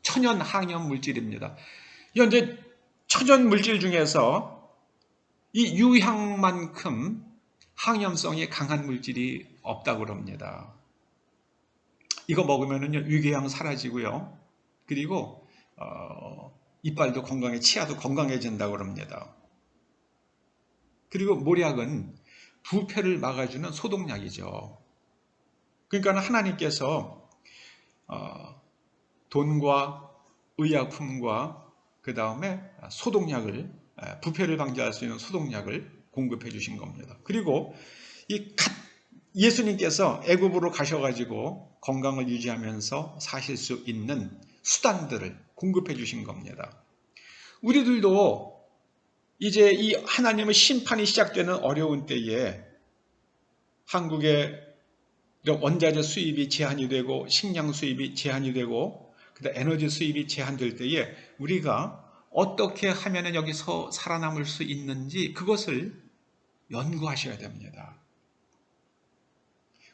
천연 항염 물질입니다. 현재 천연 물질 중에서 이 유향만큼 항염성이 강한 물질이 없다고 그럽니다. 이거 먹으면은요, 위궤양 사라지고요. 그리고 이빨도 건강해, 치아도 건강해진다고 그럽니다. 그리고 몰약은 부패를 막아주는 소독약이죠. 그러니까 하나님께서 돈과 의약품과 그 다음에 소독약을, 부패를 방지할 수 있는 소독약을 공급해 주신 겁니다. 그리고 예수님께서 애굽으로 가셔가지고 건강을 유지하면서 사실 수 있는 수단들을 공급해 주신 겁니다. 우리들도 이제 이 하나님의 심판이 시작되는 어려운 때에 한국의 원자재 수입이 제한이 되고 식량 수입이 제한이 되고 그다음 에너지 수입이 제한될 때에 우리가 어떻게 하면 여기서 살아남을 수 있는지 그것을 연구하셔야 됩니다.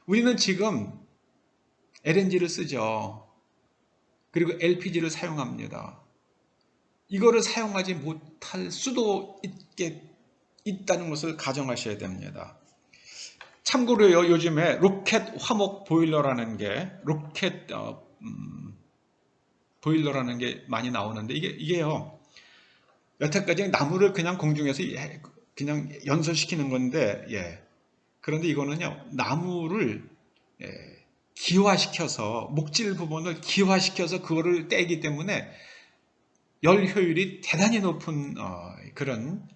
우리는 지금 LNG를 쓰죠. 그리고 LPG를 사용합니다. 이거를 사용하지 못할 수도 있다는 것을 가정하셔야 됩니다. 참고로요, 요즘에 로켓 화목 보일러라는 게 보일러라는 게 많이 나오는데 이게요, 여태까지 나무를 그냥 공중에서 그냥 연소시키는 건데, 그런데 이거는요, 나무를 기화시켜서 목질 부분을 기화시켜서 그거를 떼기 때문에 열 효율이 대단히 높은 그런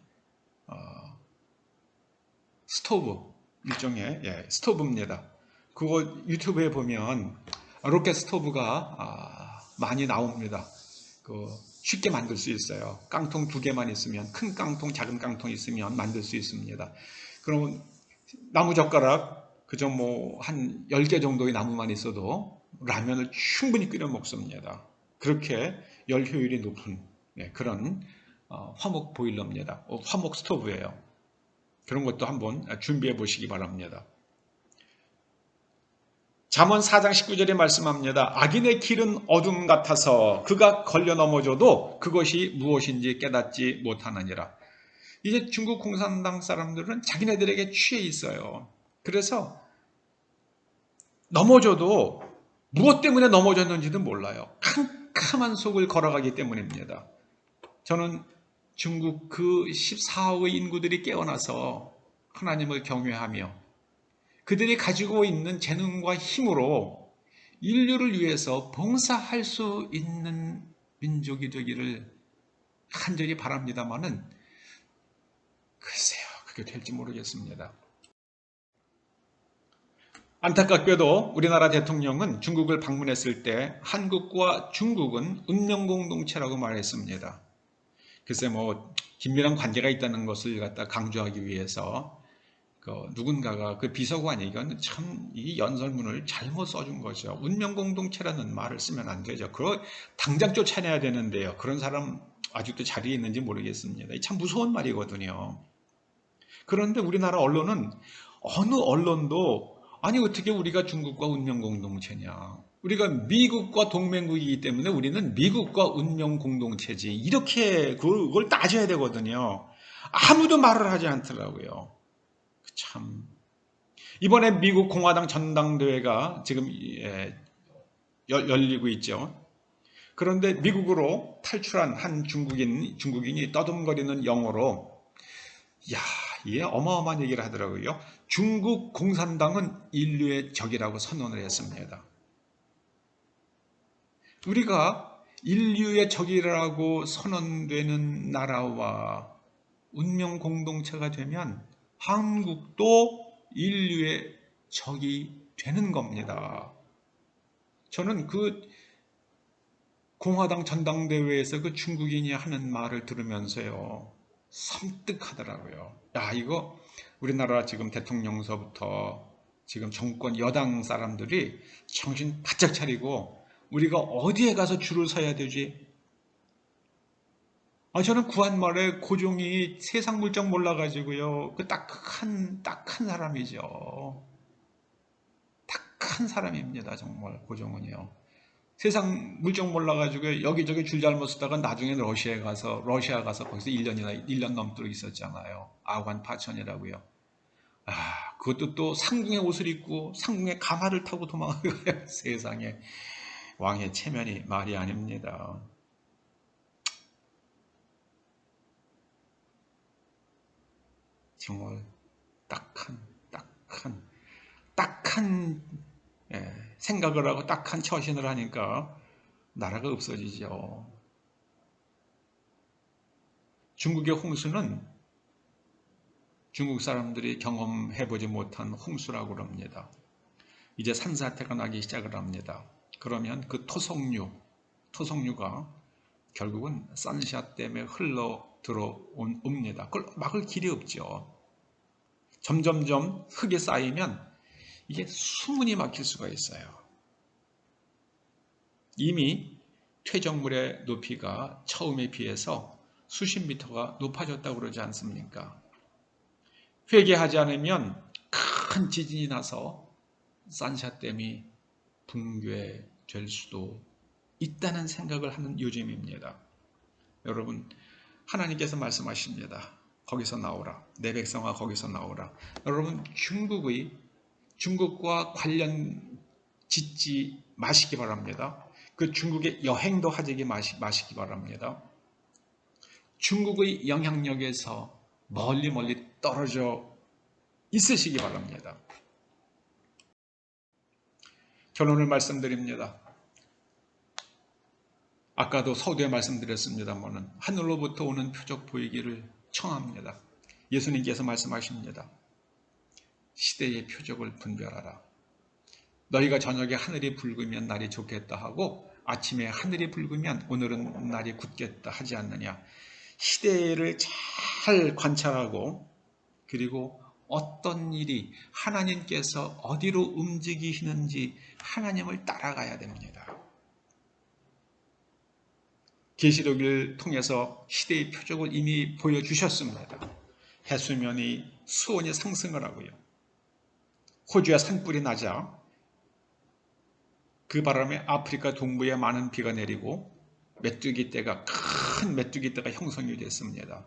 스토브, 일종의 스토브입니다. 그거 유튜브에 보면 로켓 스토브가 많이 나옵니다. 쉽게 만들 수 있어요. 깡통 2개만 있으면, 큰 깡통, 작은 깡통 있으면 만들 수 있습니다. 그럼 나무젓가락 그저 한 10개 정도의 나무만 있어도 라면을 충분히 끓여 먹습니다. 그렇게 열 효율이 높은 그런 화목 보일러입니다. 화목 스토브예요. 그런 것도 한번 준비해 보시기 바랍니다. 잠언 4장 19절에 말씀합니다. 악인의 길은 어둠 같아서 그가 걸려 넘어져도 그것이 무엇인지 깨닫지 못하느니라. 이제 중국 공산당 사람들은 자기네들에게 취해 있어요. 그래서 넘어져도 무엇 때문에 넘어졌는지도 몰라요. 캄캄한 속을 걸어가기 때문입니다. 저는 중국 그 14억의 인구들이 깨어나서 하나님을 경외하며 그들이 가지고 있는 재능과 힘으로 인류를 위해서 봉사할 수 있는 민족이 되기를 간절히 바랍니다마는 글쎄요, 그게 될지 모르겠습니다. 안타깝게도 우리나라 대통령은 중국을 방문했을 때 한국과 중국은 운명공동체라고 말했습니다. 글쎄 뭐 긴밀한 관계가 있다는 것을 갖다 강조하기 위해서 누군가가 그 비서관이 이건 참 이 연설문을 잘못 써준 거죠. 운명공동체라는 말을 쓰면 안 되죠. 그거 당장 쫓아내야 되는데요. 그런 사람 아직도 자리에 있는지 모르겠습니다. 참 무서운 말이거든요. 그런데 우리나라 언론은 어느 언론도 아니 어떻게 우리가 중국과 운명공동체냐. 우리가 미국과 동맹국이기 때문에 우리는 미국과 운명공동체지. 이렇게 그걸 따져야 되거든요. 아무도 말을 하지 않더라고요. 참 이번에 미국 공화당 전당대회가 지금 열리고 있죠. 그런데 미국으로 탈출한 한 중국인이 떠듬거리는 영어로 야, 이게 어마어마한 얘기를 하더라고요. 중국 공산당은 인류의 적이라고 선언을 했습니다. 우리가 인류의 적이라고 선언되는 나라와 운명 공동체가 되면 한국도 인류의 적이 되는 겁니다. 저는 그 공화당 전당대회에서 그 중국인이 하는 말을 들으면서요, 섬뜩하더라고요. 야, 이거 우리나라 지금 대통령서부터 지금 정권 여당 사람들이 정신 바짝 차리고 우리가 어디에 가서 줄을 서야 되지? 저는 구한말에 고종이 세상 물정 몰라가지고요, 그 딱한 사람이죠. 딱한 사람입니다, 정말 고종은요. 세상 물정 몰라가지고 여기저기 줄 잘못 쓰다가 나중에 러시아 가서 거기서 1년 넘도록 있었잖아요. 아관 파천이라고요. 그것도 또 상궁의 옷을 입고 상궁의 가마를 타고 도망가요. 세상에. 왕의 체면이 말이 아닙니다. 정말 딱한 생각을 하고 딱한 처신을 하니까 나라가 없어지죠. 중국의 홍수는 중국 사람들이 경험해보지 못한 홍수라고 합니다. 이제 산사태가 나기 시작을 합니다. 그러면 그 토성류가 결국은 산샤댐에 흘러 들어옵니다. 그걸 막을 길이 없죠. 점점점 흙이 쌓이면 이게 수문이 막힐 수가 있어요. 이미 퇴적물의 높이가 처음에 비해서 수십 미터가 높아졌다고 그러지 않습니까? 회개하지 않으면 큰 지진이 나서 산샤댐이 붕괴될 수도 있다는 생각을 하는 요즘입니다. 여러분, 하나님께서 말씀하십니다. 거기서 나오라. 내 백성아 거기서 나오라. 여러분, 중국과 관련 짓지 마시기 바랍니다. 그 중국의 여행도 하지 마시기 바랍니다. 중국의 영향력에서 멀리 떨어져 있으시기 바랍니다. 결론을 말씀드립니다. 아까도 서두에 말씀드렸습니다만 하늘로부터 오는 표적 보이기를 청합니다. 예수님께서 말씀하십니다. 시대의 표적을 분별하라. 너희가 저녁에 하늘이 붉으면 날이 좋겠다 하고 아침에 하늘이 붉으면 오늘은 날이 굳겠다 하지 않느냐. 시대를 잘 관찰하고 그리고 어떤 일이 하나님께서 어디로 움직이시는지 하나님을 따라가야 됩니다. 계시록을 통해서 시대의 표적을 이미 보여주셨습니다. 해수면이 수온이 상승을 하고요. 호주에 산불이 나자 그 바람에 아프리카 동부에 많은 비가 내리고 큰 메뚜기떼가 형성이 됐습니다.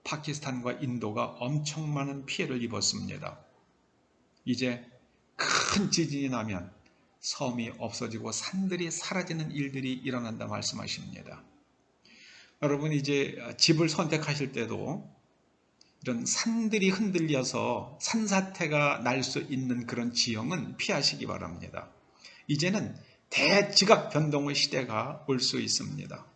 파키스탄과 인도가 엄청 많은 피해를 입었습니다. 이제 큰 지진이 나면 섬이 없어지고 산들이 사라지는 일들이 일어난다 말씀하십니다. 여러분 이제 집을 선택하실 때도 이런 산들이 흔들려서 산사태가 날 수 있는 그런 지형은 피하시기 바랍니다. 이제는 대지각 변동의 시대가 올 수 있습니다.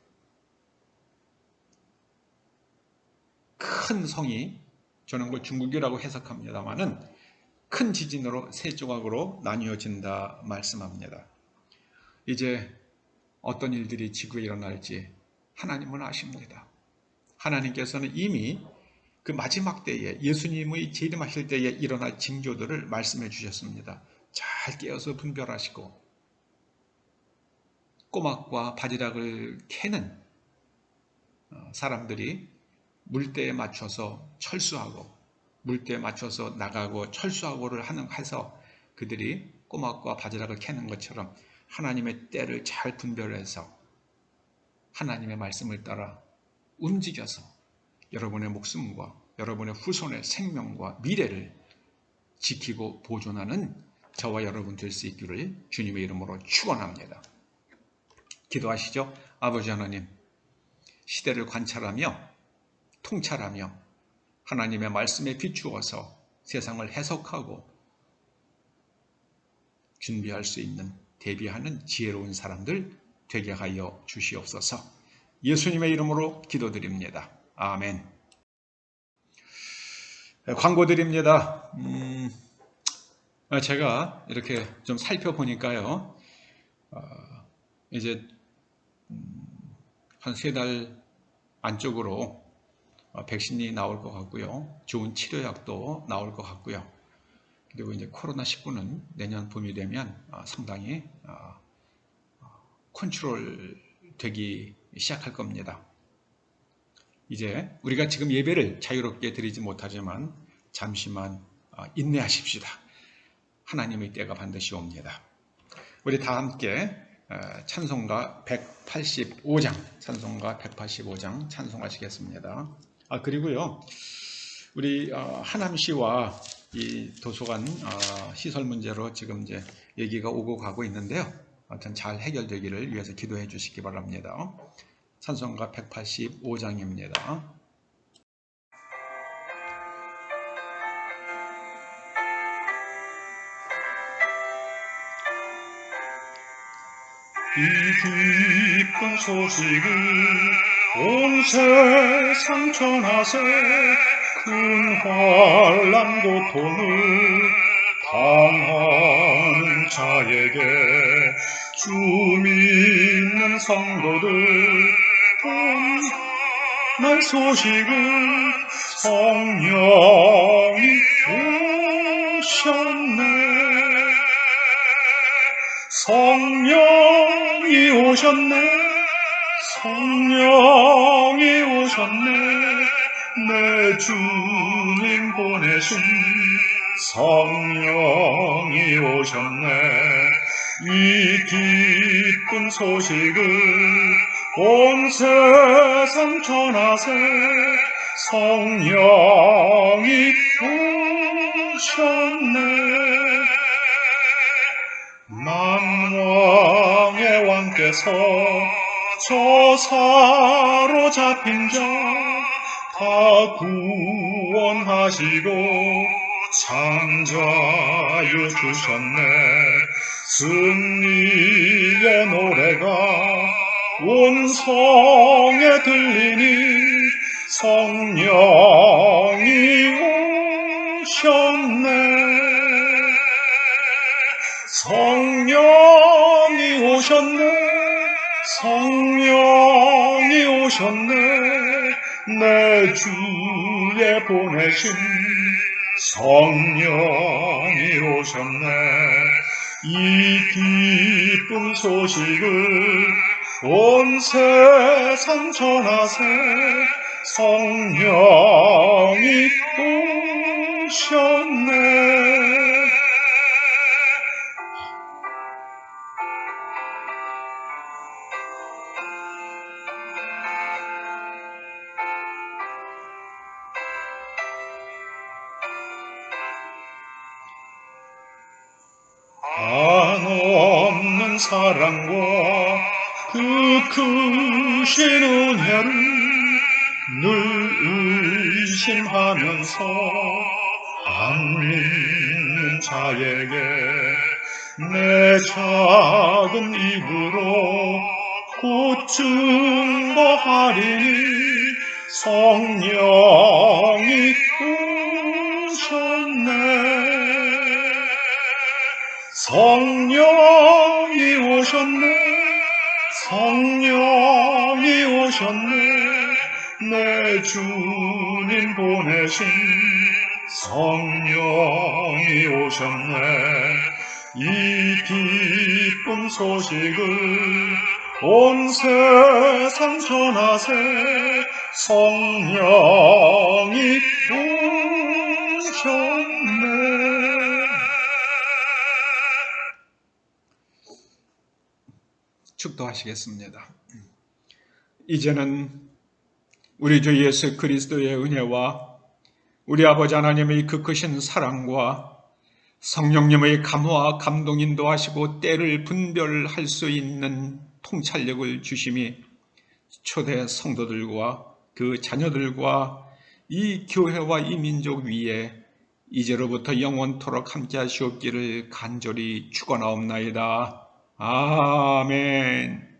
큰 성이, 저는 그 중국이라고 해석합니다마는 큰 지진으로 세 조각으로 나뉘어진다 말씀합니다. 이제 어떤 일들이 지구에 일어날지 하나님은 아십니다. 하나님께서는 이미 그 마지막 때에 예수님의 재림하실 때에 일어날 징조들을 말씀해 주셨습니다. 잘 깨어서 분별하시고 꼬막과 바지락을 캐는 사람들이 물때에 맞춰서 철수하고 물때에 맞춰서 나가고 철수하고를 해서 그들이 꼬막과 바지락을 캐는 것처럼 하나님의 때를 잘 분별해서 하나님의 말씀을 따라 움직여서 여러분의 목숨과 여러분의 후손의 생명과 미래를 지키고 보존하는 저와 여러분 될 수 있기를 주님의 이름으로 축원합니다. 기도하시죠. 아버지 하나님, 시대를 관찰하며 통찰하며 하나님의 말씀에 비추어서 세상을 해석하고 준비할 수 있는, 대비하는 지혜로운 사람들 되게 하여 주시옵소서. 예수님의 이름으로 기도드립니다. 아멘. 광고 드립니다. 제가 이렇게 좀 살펴보니까요, 이제 한 3달 안쪽으로 백신이 나올 것 같고요. 좋은 치료약도 나올 것 같고요. 그리고 이제 코로나19는 내년 봄이 되면 상당히 컨트롤 되기 시작할 겁니다. 이제 우리가 지금 예배를 자유롭게 드리지 못하지만 잠시만 인내하십시다. 하나님의 때가 반드시 옵니다. 우리 다 함께 찬송가 185장, 찬송가 185장 찬송하시겠습니다. 그리고요, 우리 하남시와 이 도서관 시설 문제로 지금 이제 얘기가 오고 가고 있는데요. 하여튼 잘 해결되기를 위해서 기도해 주시기 바랍니다. 찬송가 185장입니다. 이 기쁜 소식을 온 세상 전하세. 큰 환난 고통을 당하는 자에게 주 믿는 성도들 날 소식을 성령이 오셨네. 성령이 오셨네. 성령이 오셨네. 내 주님 보내신 성령이 오셨네. 이 기쁜 소식을 온 세상 전하세. 성령이 오셨네. 만왕의 왕께서 저 사로잡힌 자 다 구원하시고 창자유 주셨네. 승리의 노래가 온 성에 들리니 성령이 오셨네. 성령이 오셨네. 성령이 오셨네. 내 주에 보내신 성령이 오셨네. 이 기쁜 소식을 온 세상 전하세. 성령이 오셨네. 한없는 사랑과 그 크신 은혜를 늘 의심하면서 안 믿는 자에게 내 작은 입으로 곧 증거하리니 성령이 오셨네. 성령이 오셨네. 성령이 오셨네. 내 주님 보내신 성령이 오셨네. 이 기쁜 소식을 온 세상 전하세. 성령이 오셨네. 축도하시겠습니다. 이제는 우리 주 예수 그리스도의 은혜와 우리 아버지 하나님의 그 크신 사랑과 성령님의 감화 감동 인도하시고 때를 분별할 수 있는 통찰력을 주심이 초대 성도들과 그 자녀들과 이 교회와 이 민족 위에 이제로부터 영원토록 함께 하시옵기를 간절히 축원하옵나이다. 아멘.